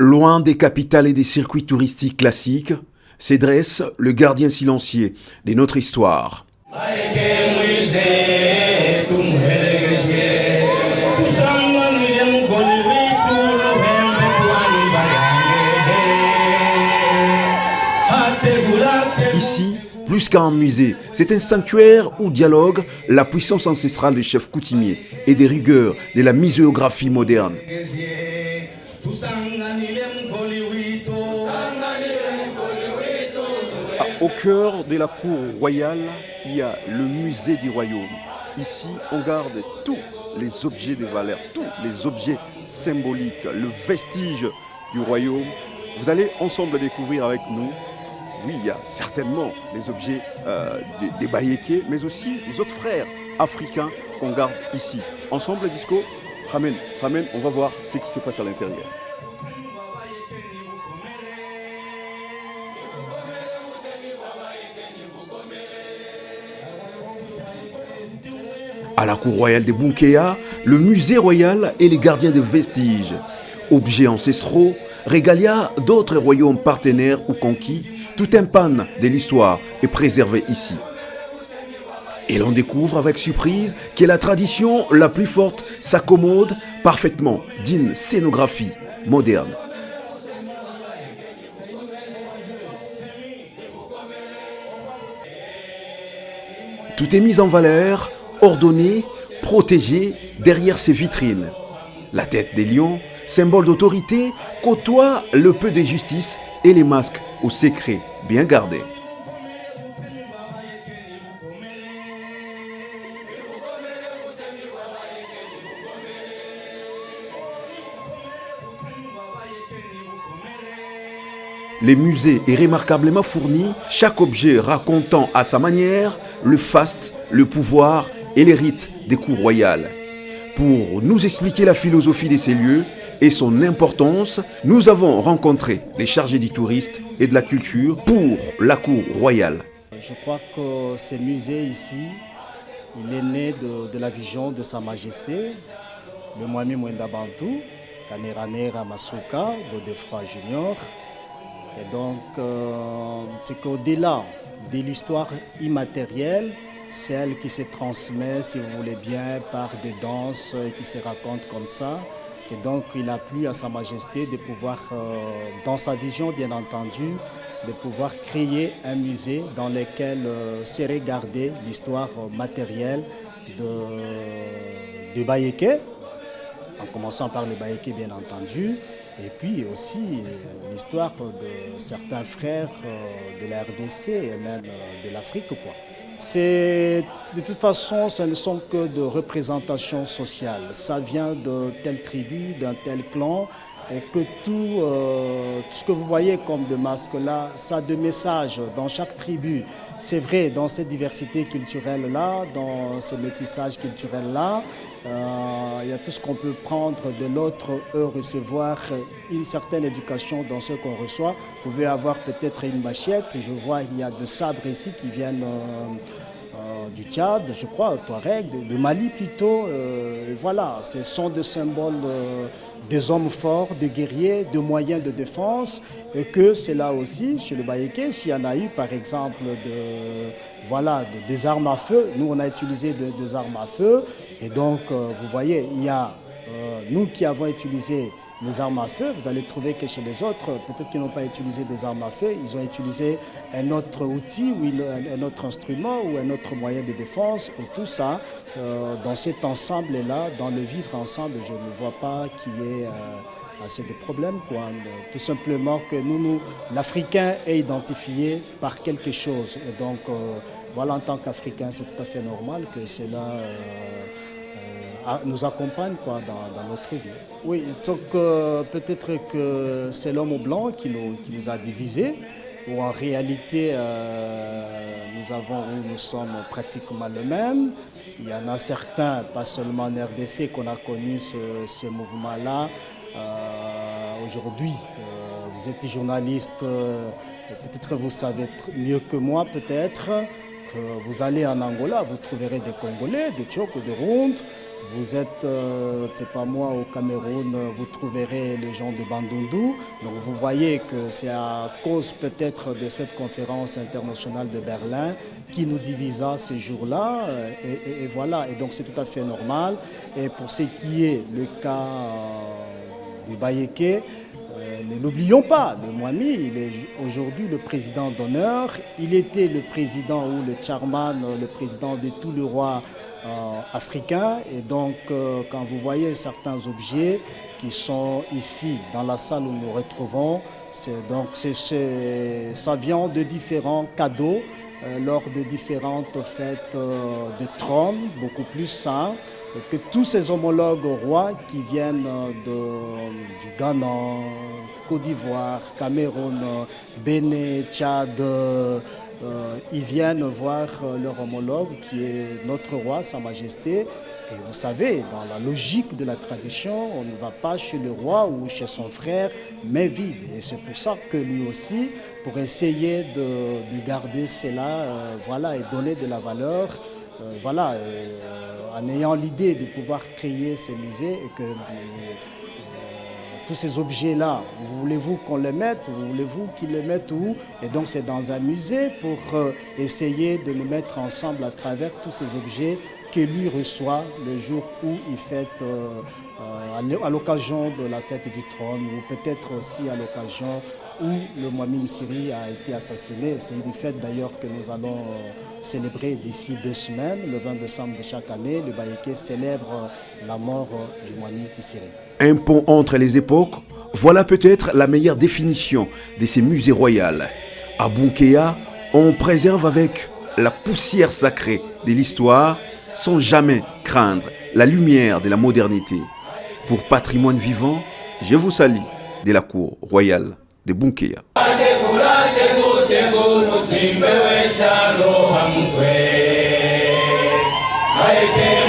Loin des capitales et des circuits touristiques classiques, se dresse le gardien silencieux de notre histoire. Ici, plus qu'un musée, c'est un sanctuaire où dialogue la puissance ancestrale des chefs coutumiers et des rigueurs de la muséographie moderne. Au cœur de la cour royale, il y a le musée du royaume. Ici, on garde tous les objets de valeur, tous les objets symboliques, le vestige du royaume. Vous allez ensemble découvrir avec nous. Oui, il y a certainement les objets des Bayékés, mais aussi les autres frères africains qu'on garde ici. Ensemble, Disco, ramène, on va voir ce qui se passe à l'intérieur. À la cour royale de Bunkea, le musée royal est les gardiens des vestiges. Objets ancestraux, régalia d'autres royaumes partenaires ou conquis, tout un pan de l'histoire est préservé ici. Et l'on découvre avec surprise que la tradition la plus forte s'accommode parfaitement d'une scénographie moderne. Tout est mis en valeur, ordonné, protégé derrière ces vitrines. La tête des lions, symbole d'autorité, côtoie le peu de justice et les masques au secret bien gardés. Les musées est remarquablement fourni, chaque objet racontant à sa manière le faste, le pouvoir et les rites des cours royales. Pour nous expliquer la philosophie de ces lieux et son importance, nous avons rencontré les chargés du tourisme et de la culture pour la cour royale. Je crois que ce musée ici, il est né de la vision de Sa Majesté, le Mwami Mwenda Bantu, Kaneranera Masuka, Godefroy Junior. Et donc, c'est qu'au-delà de l'histoire immatérielle, celle qui se transmet, si vous voulez bien, par des danses qui se racontent comme ça. Et donc, il a plu à Sa Majesté de pouvoir, dans sa vision bien entendu, de pouvoir créer un musée dans lequel serait gardée l'histoire matérielle de Bayéké, en commençant par le Bayéké bien entendu, et puis aussi l'histoire de certains frères de la RDC et même de l'Afrique, quoi. De toute façon, ce ne sont que de représentations sociales. Ça vient de telle tribu, d'un tel clan, et que tout ce que vous voyez comme de masques là, ça a des messages dans chaque tribu. C'est vrai, dans cette diversité culturelle-là, dans ce métissage culturel-là, il y a tout ce qu'on peut prendre de l'autre, eux recevoir une certaine éducation dans ce qu'on reçoit. Vous pouvez avoir peut-être une machette, je vois il y a des sabres ici qui viennent du Tchad, je crois, Touareg, de Mali plutôt. Voilà, ce sont des symboles des hommes forts, des guerriers, de moyens de défense, et que c'est là aussi, chez le Bayéké, s'il y en a eu par exemple des armes à feu, nous on a utilisé des armes à feu, et donc vous voyez, il y a nous qui avons utilisé les armes à feu, vous allez trouver que chez les autres, peut-être qu'ils n'ont pas utilisé des armes à feu, ils ont utilisé un autre outil, ou un autre instrument, ou un autre moyen de défense, et tout ça, dans cet ensemble-là, dans le vivre ensemble, je ne vois pas qu'il y ait assez de problèmes, quoi. Tout simplement que l'Africain est identifié par quelque chose, et donc voilà, en tant qu'Africain, c'est tout à fait normal que cela nous accompagne, quoi, dans notre vie. Oui, donc peut-être que c'est l'homme blanc qui nous a divisés, ou en réalité nous sommes pratiquement les mêmes. Il y en a certains, pas seulement en RDC, qu'on a connu ce mouvement-là. Aujourd'hui, vous êtes journaliste, peut-être vous savez mieux que moi, peut-être. vous allez en Angola, vous trouverez des Congolais, des Tchoko, des Rondes. Vous êtes, c'est pas moi, au Cameroun, vous trouverez les gens de Bandundu. Donc vous voyez que c'est à cause peut-être de cette conférence internationale de Berlin qui nous divisa ce jour-là. Et voilà, et donc c'est tout à fait normal. Et pour ce qui est le cas du Bayéké, ne l'oublions pas, le Mwami, il est aujourd'hui le président d'honneur. Il était le président ou le chairman, le président de tous les rois africains. Et donc, quand vous voyez certains objets qui sont ici, dans la salle où nous retrouvons, ça vient de différents cadeaux lors de différentes fêtes de trône, beaucoup plus saints, que tous ces homologues rois qui viennent du Ghana, Côte d'Ivoire, Cameroun, Bénin, Tchad, ils viennent voir leur homologue qui est notre roi, Sa Majesté. Et vous savez, dans la logique de la tradition, on ne va pas chez le roi ou chez son frère, mais vide. Et c'est pour ça que lui aussi, pour essayer de garder cela, voilà, et donner de la valeur, voilà, en ayant l'idée de pouvoir créer ces musées et que tous ces objets-là, voulez-vous qu'on les mette, voulez-vous qu'ils les mettent où? Et donc c'est dans un musée pour essayer de les mettre ensemble à travers tous ces objets que lui reçoit le jour où il fête, à l'occasion de la fête du trône, ou peut-être aussi à l'occasion où le Mwami Msiri a été assassiné. C'est une fête d'ailleurs que nous allons célébrer d'ici 2 semaines, le 20 décembre de chaque année. Le Bayéké célèbre la mort du Mwami Msiri. Un pont entre les époques, voilà peut-être la meilleure définition de ces musées royaux. À Bunkéya, on préserve avec la poussière sacrée de l'histoire sans jamais craindre la lumière de la modernité. Pour Patrimoine Vivant, je vous salue de la cour royale de Bunkéya. Ayeke